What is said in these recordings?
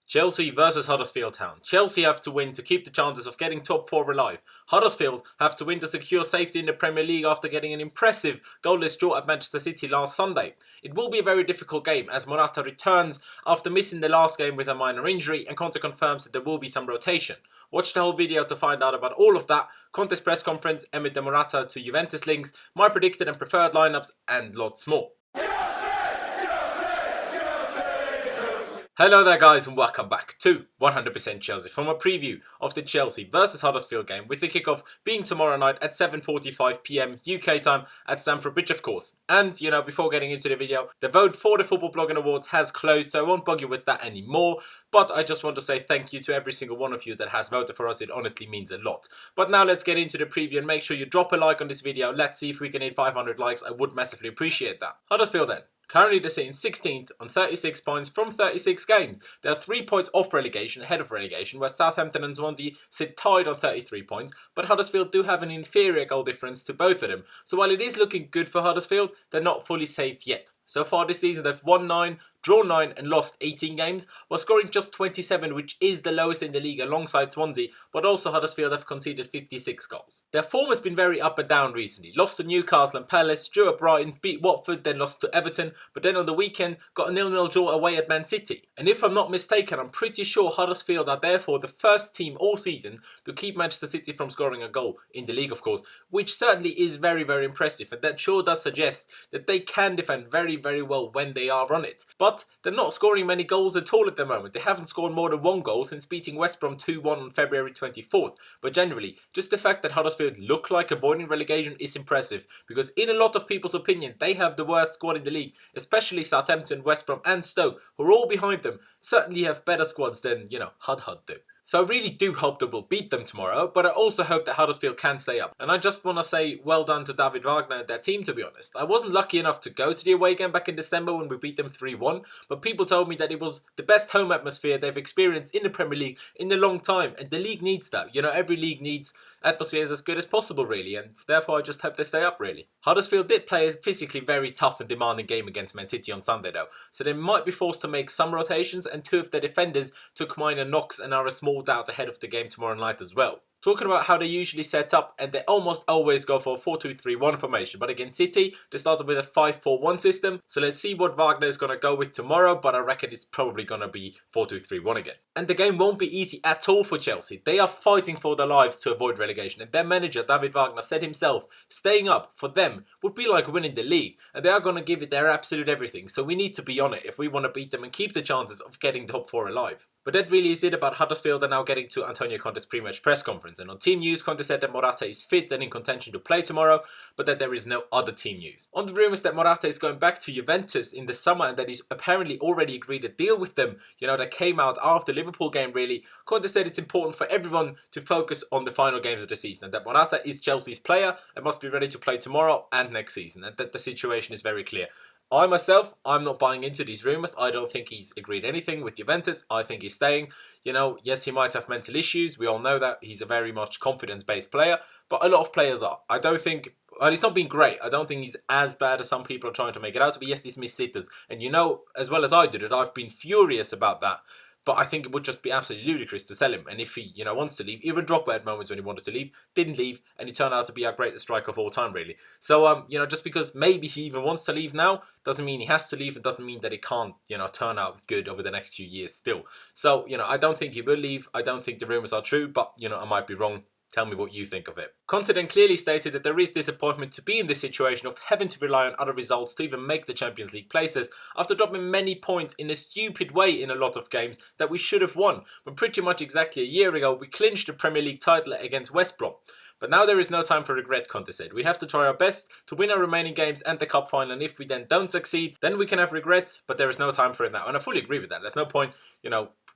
Chelsea versus Huddersfield Town. Chelsea have to win to keep the chances of getting top 4 alive. Huddersfield have to win to secure safety in the Premier League after getting an impressive goalless draw at Manchester City last Sunday. It will be a very difficult game as Morata returns after missing the last game with a minor injury, and Conte confirms that there will be some rotation. Watch the whole video to find out about all of that, Conte's press conference, Emit the Morata to Juventus links, my predicted and preferred lineups, and lots more. Hello there guys and welcome back to 100% Chelsea from a preview of the Chelsea versus Huddersfield game, with the kickoff being tomorrow night at 7:45 PM UK time at Stamford Bridge of course. And before getting into the video, the vote for the Football Blogging Awards has closed, so I won't bug you with that anymore. But I just want to say thank you to every single one of you that has voted for us. It honestly means a lot. But now let's get into the preview and make sure you drop a like on this video. Let's see if we can hit 500 likes. I would massively appreciate that. Huddersfield then. Currently they're sitting 16th on 36 points from 36 games. They are 3 points off relegation, ahead of relegation, where Southampton and Swansea sit tied on 33 points, but Huddersfield do have an inferior goal difference to both of them. So while it is looking good for Huddersfield, they're not fully safe yet. So far this season they've won 9, drawn 9 and lost 18 games, while scoring just 27, which is the lowest in the league alongside Swansea, but also Huddersfield have conceded 56 goals. Their form has been very up and down recently. Lost to Newcastle and Palace, drew at Brighton, beat Watford, then lost to Everton, but then on the weekend got a 0-0 draw away at Man City. And if I'm not mistaken, I'm pretty sure Huddersfield are therefore the first team all season to keep Manchester City from scoring a goal in the league of course, which certainly is very, very impressive, and that sure does suggest that they can defend very, very well when they are on it. But they're not scoring many goals at all at the moment. They haven't scored more than 1 goal since beating West Brom 2-1 on February 24th. But generally, just the fact that Huddersfield look like avoiding relegation is impressive, because in a lot of people's opinion, they have the worst squad in the league, especially Southampton, West Brom and Stoke, who are all behind them, certainly have better squads than, Hud do. So I really do hope that we'll beat them tomorrow, but I also hope that Huddersfield can stay up. And I just want to say well done to David Wagner and their team, to be honest. I wasn't lucky enough to go to the away game back in December when we beat them 3-1, but people told me that it was the best home atmosphere they've experienced in the Premier League in a long time, and the league needs that. Every league needs atmospheres as good as possible really, and therefore I just hope they stay up really. Huddersfield did play a physically very tough and demanding game against Man City on Sunday though, so they might be forced to make some rotations, and 2 of their defenders took minor knocks and are a small doubt ahead of the game tomorrow night as well. Talking about how they usually set up, and they almost always go for a 4-2-3-1 formation, but against City they started with a 5-4-1 system, so let's see what Wagner is going to go with tomorrow, but I reckon it's probably going to be 4-2-3-1 again. And the game won't be easy at all for Chelsea. They are fighting for their lives to avoid relegation, and their manager David Wagner said himself, staying up for them would be like winning the league, and they are going to give it their absolute everything, so we need to be on it if we want to beat them and keep the chances of getting top 4 alive. But that really is it about Huddersfield, and now getting to Antonio Conte's pre-match press conference. And on team news, Conte said that Morata is fit and in contention to play tomorrow, but that there is no other team news. On the rumours that Morata is going back to Juventus in the summer and that he's apparently already agreed a deal with them, that came out after the Liverpool game really, Conte said it's important for everyone to focus on the final games of the season, and that Morata is Chelsea's player and must be ready to play tomorrow and next season, and that the situation is very clear. I myself, I'm not buying into these rumours. I don't think he's agreed anything with Juventus. I think he's staying. Yes, he might have mental issues. We all know that. He's a very much confidence-based player, but a lot of players are. I don't think, well, he's not been great. I don't think he's as bad as some people are trying to make it out to be. Yes, he's missed sitters. And as well as I do, that I've been furious about that. But I think it would just be absolutely ludicrous to sell him. And if he, wants to leave, even Drogba had moments when he wanted to leave, didn't leave, and he turned out to be our greatest striker of all time, really. So, just because maybe he even wants to leave now, doesn't mean he has to leave, and doesn't mean that it can't, turn out good over the next few years still. So, I don't think he will leave. I don't think the rumours are true, but, I might be wrong. Tell me what you think of it. Conte then clearly stated that there is disappointment to be in this situation of having to rely on other results to even make the Champions League places after dropping many points in a stupid way in a lot of games that we should have won, when pretty much exactly a year ago we clinched the Premier League title against West Brom. But now there is no time for regret, Conte said. We have to try our best to win our remaining games and the cup final, and if we then don't succeed, then we can have regrets, but there is no time for it now. And I fully agree with that. There's no point,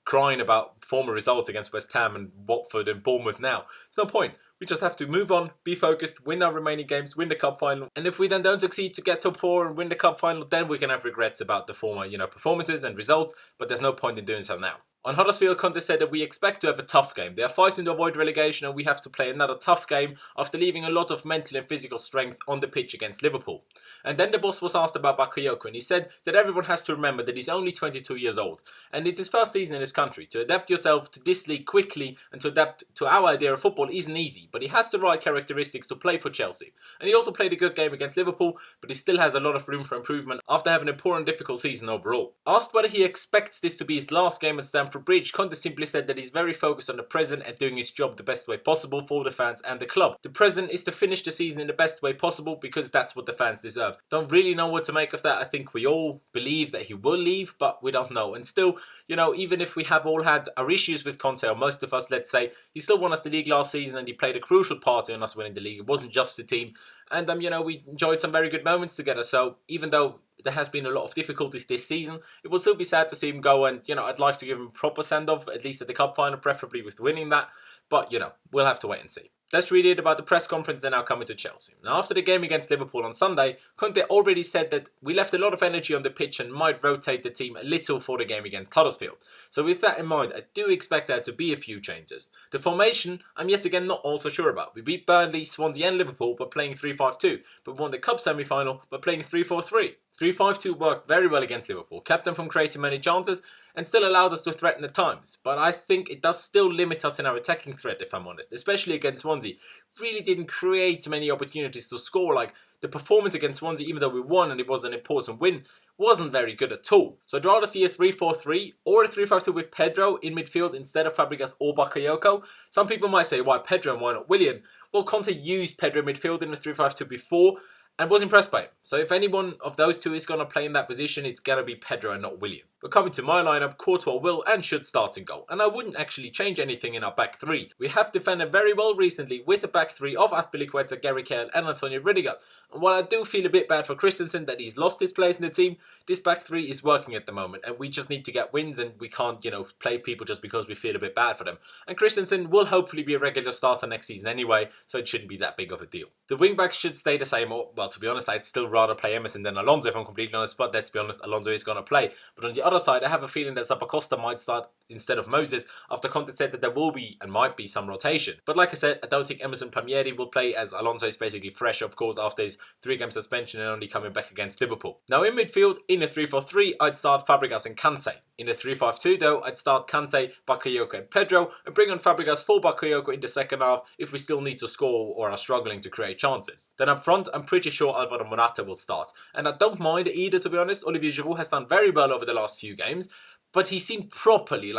crying about former results against West Ham and Watford and Bournemouth now. There's no point. We just have to move on, be focused, win our remaining games, win the cup final. And if we then don't succeed to get top 4 and win the cup final, then we can have regrets about the former, performances and results. But there's no point in doing so now. On Huddersfield, Conte said that we expect to have a tough game. They are fighting to avoid relegation and we have to play another tough game after leaving a lot of mental and physical strength on the pitch against Liverpool. And then the boss was asked about Bakayoko and he said that everyone has to remember that he's only 22 years old and it's his first season in this country. To adapt yourself to this league quickly and to adapt to our idea of football isn't easy, but he has the right characteristics to play for Chelsea. And he also played a good game against Liverpool, but he still has a lot of room for improvement after having a poor and difficult season overall. Asked whether he expects this to be his last game at Stamford Bridge, Conte simply said that he's very focused on the present and doing his job the best way possible for the fans and the club. The present is to finish the season in the best way possible because that's what the fans deserve. Don't really know what to make of that. I think we all believe that he will leave, but we don't know. And still, even if we have all had our issues with Conte, or most of us, let's say, he still won us the league last season and he played a crucial part in us winning the league. It wasn't just the team. And, we enjoyed some very good moments together. So even though there has been a lot of difficulties this season, it will still be sad to see him go. And, I'd like to give him a proper send-off, at least at the cup final, preferably with winning that. But, we'll have to wait and see. Let's read it about the press conference then now coming to Chelsea. Now, after the game against Liverpool on Sunday, Conte already said that we left a lot of energy on the pitch and might rotate the team a little for the game against Huddersfield. So with that in mind, I do expect there to be a few changes. The formation, I'm yet again not also sure about. We beat Burnley, Swansea and Liverpool by playing 3-5-2, but won the cup semi-final by playing 3-4-3. 3-5-2 worked very well against Liverpool, kept them from creating many chances and still allowed us to threaten at times. But I think it does still limit us in our attacking threat, if I'm honest, especially against Swansea. Really didn't create many opportunities to score. Like the performance against Swansea, even though we won and it was an important win, wasn't very good at all. So I'd rather see a 3-4-3 or a 3-5-2 with Pedro in midfield instead of Fabregas or Bakayoko. Some people might say, why Pedro and why not Willian? Well, Conte used Pedro midfield in a 3-5-2 before and was impressed by him. So if anyone of those two is going to play in that position, it's going to be Pedro and not Willian. But coming to my lineup, Courtois will and should start in goal. And I wouldn't actually change anything in our back three. We have defended very well recently with a back three of Azpilicueta, Gary Cahill and Antonio Rudiger. And while I do feel a bit bad for Christensen that he's lost his place in the team, this back three is working at the moment. And we just need to get wins and we can't, play people just because we feel a bit bad for them. And Christensen will hopefully be a regular starter next season anyway, so it shouldn't be that big of a deal. The wing backs should stay the same, or, well, to be honest, I'd still rather play Emerson than Alonso if I'm completely honest, but let's be honest, Alonso is going to play. But on the other side, I have a feeling that Zappacosta might start instead of Moses after Conte said that there will be and might be some rotation. But like I said, I don't think Emerson Palmieri will play as Alonso is basically fresh, of course, after his 3-game suspension and only coming back against Liverpool. Now in midfield, in a 3-4-3, I'd start Fabregas and Conte. In a 3-5-2 though, I'd start Conte, Bakayoko and Pedro and bring on Fabregas for Bakayoko in the second half if we still need to score or are struggling to create chances. Then up front, I'm pretty sure Alvaro Morata will start. And I don't mind either, to be honest. Olivier Giroud has done very well over the last few games, but he seemed properly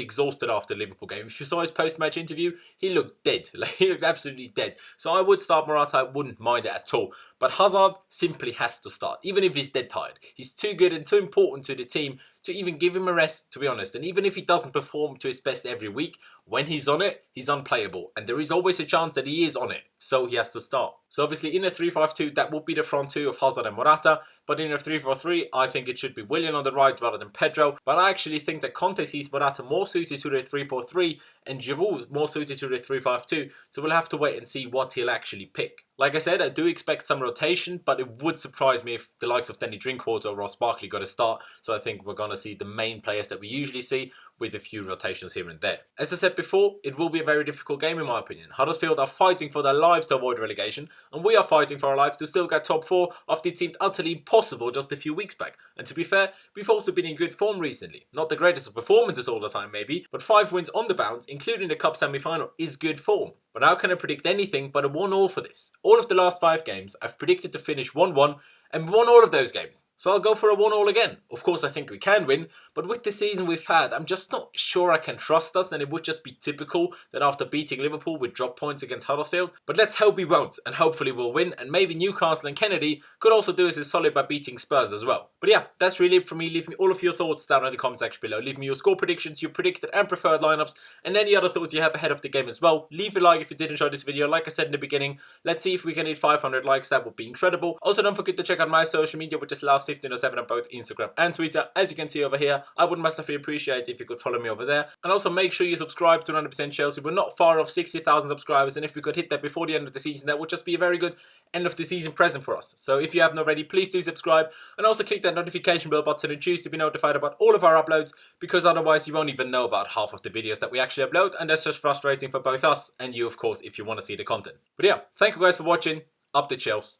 exhausted after the Liverpool game. If you saw his post-match interview, he looked dead. He looked absolutely dead. So I would start Morata, I wouldn't mind it at all. But Hazard simply has to start, even if he's dead tired. He's too good and too important to the team to even give him a rest, to be honest. And even if he doesn't perform to his best every week, when he's on it, he's unplayable. And there is always a chance that he is on it. So he has to start. So obviously in a 3-5-2, that would be the front two of Hazard and Morata. But in a 3-4-3, I think it should be Willian on the right rather than Pedro. But I actually think that Conte sees Morata more suited to the 3-4-3 and Giroud more suited to the 3-5-2. So we'll have to wait and see what he'll actually pick. Like I said, I do expect some rotation, but it would surprise me if the likes of Danny Drinkwater or Ross Barkley got a start. So I think we're going to see the main players that we usually see, with a few rotations here and there. As I said before, it will be a very difficult game in my opinion. Huddersfield are fighting for their lives to avoid relegation, and we are fighting for our lives to still get top 4 after it seemed utterly impossible just a few weeks back. And to be fair, we've also been in good form recently. Not the greatest of performances all the time maybe, but 5 wins on the bounce, including the cup semi-final, is good form. But how can I predict anything but a 1-1 for this? All of the last 5 games, I've predicted to finish 1-1, and won all of those games. So I'll go for a 1-1 again. Of course I think we can win, but with the season we've had, I'm just not sure I can trust us, and it would just be typical that after beating Liverpool we'd drop points against Huddersfield. But let's hope we won't, and hopefully we'll win, and maybe Newcastle and Kennedy could also do us a solid by beating Spurs as well. But yeah, that's really it for me. Leave me all of your thoughts down in the comment section below. Leave me your score predictions, your predicted and preferred lineups, and any other thoughts you have ahead of the game as well. Leave a like if you did enjoy this video. Like I said in the beginning, let's see if we can hit 500 likes, that would be incredible. Also don't forget to check check out my social media, which is last1507 on both Instagram and Twitter. As you can see over here, I would massively appreciate it if you could follow me over there. And also make sure you subscribe to 100% Chelsea. We're not far off 60,000 subscribers, and if we could hit that before the end of the season, that would just be a very good end of the season present for us. So if you haven't already, please do subscribe, and also click that notification bell button and choose to be notified about all of our uploads, because otherwise you won't even know about half of the videos that we actually upload, and that's just frustrating for both us and you, of course, if you want to see the content. But yeah, thank you guys for watching. Up the Chelsea,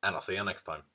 and I'll see you next time.